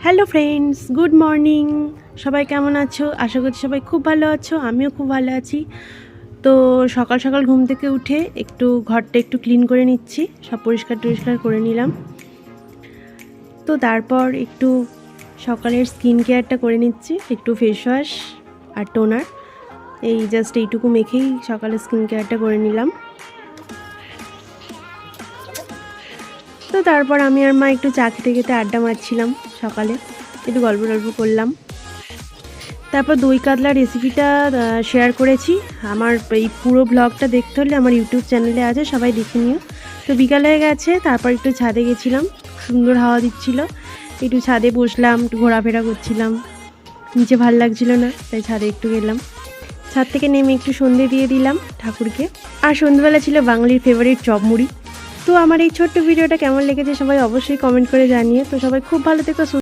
Hello friends, good morning. সবাই কেমন আছো? আশা করছি সবাই খুব ভালো আছো, আমিও খুব ভালো আছি। তো সকাল সকাল ঘুম থেকে উঠে একটু ঘরটা একটু ক্লিন করে নিচ্ছি, সব পরিষ্কার টরিষ্কার করে নিলাম। তো তারপর একটু সকালের স্কিন কেয়ারটা করে নিচ্ছি, একটু ফেস ওয়াশ আর টোনার, এই জাস্ট এইটুকু মেখেই সকালে স্কিন কেয়ারটা করে নিলাম। তো তারপর আমি আর মা একটু চা খেতে খেতে আড্ডা মারছিলাম, সকালে একটু গল্প টল্প করলাম। তারপর দই কাতলা রেসিপিটা শেয়ার করেছি। আমার এই পুরো ব্লগটা দেখতে হলে আমার ইউটিউব চ্যানেলে আছে, সবাই দেখে নিও। তো বিকাল হয়ে গেছে, তারপর একটু ছাদে গেছিলাম, সুন্দর হাওয়া দিচ্ছিল, একটু ছাদে বসলাম, একটু ঘোরাফেরা করছিলাম। নিচে ভাল লাগছিল না, তাই ছাদে একটু গেলাম। ছাদ থেকে নেমে একটু সন্ধে দিয়ে দিলাম ঠাকুরকে। আর সন্ধ্যেবেলা ছিল বাঙালির ফেভারিট চপ মুড়ি। তো আমার এই ছোট্ট ভিডিওটা কেমন লেগেছে সবাই অবশ্যই কমেন্ট করে জানিয়ে। তো সবাই খুব ভালো থেকো।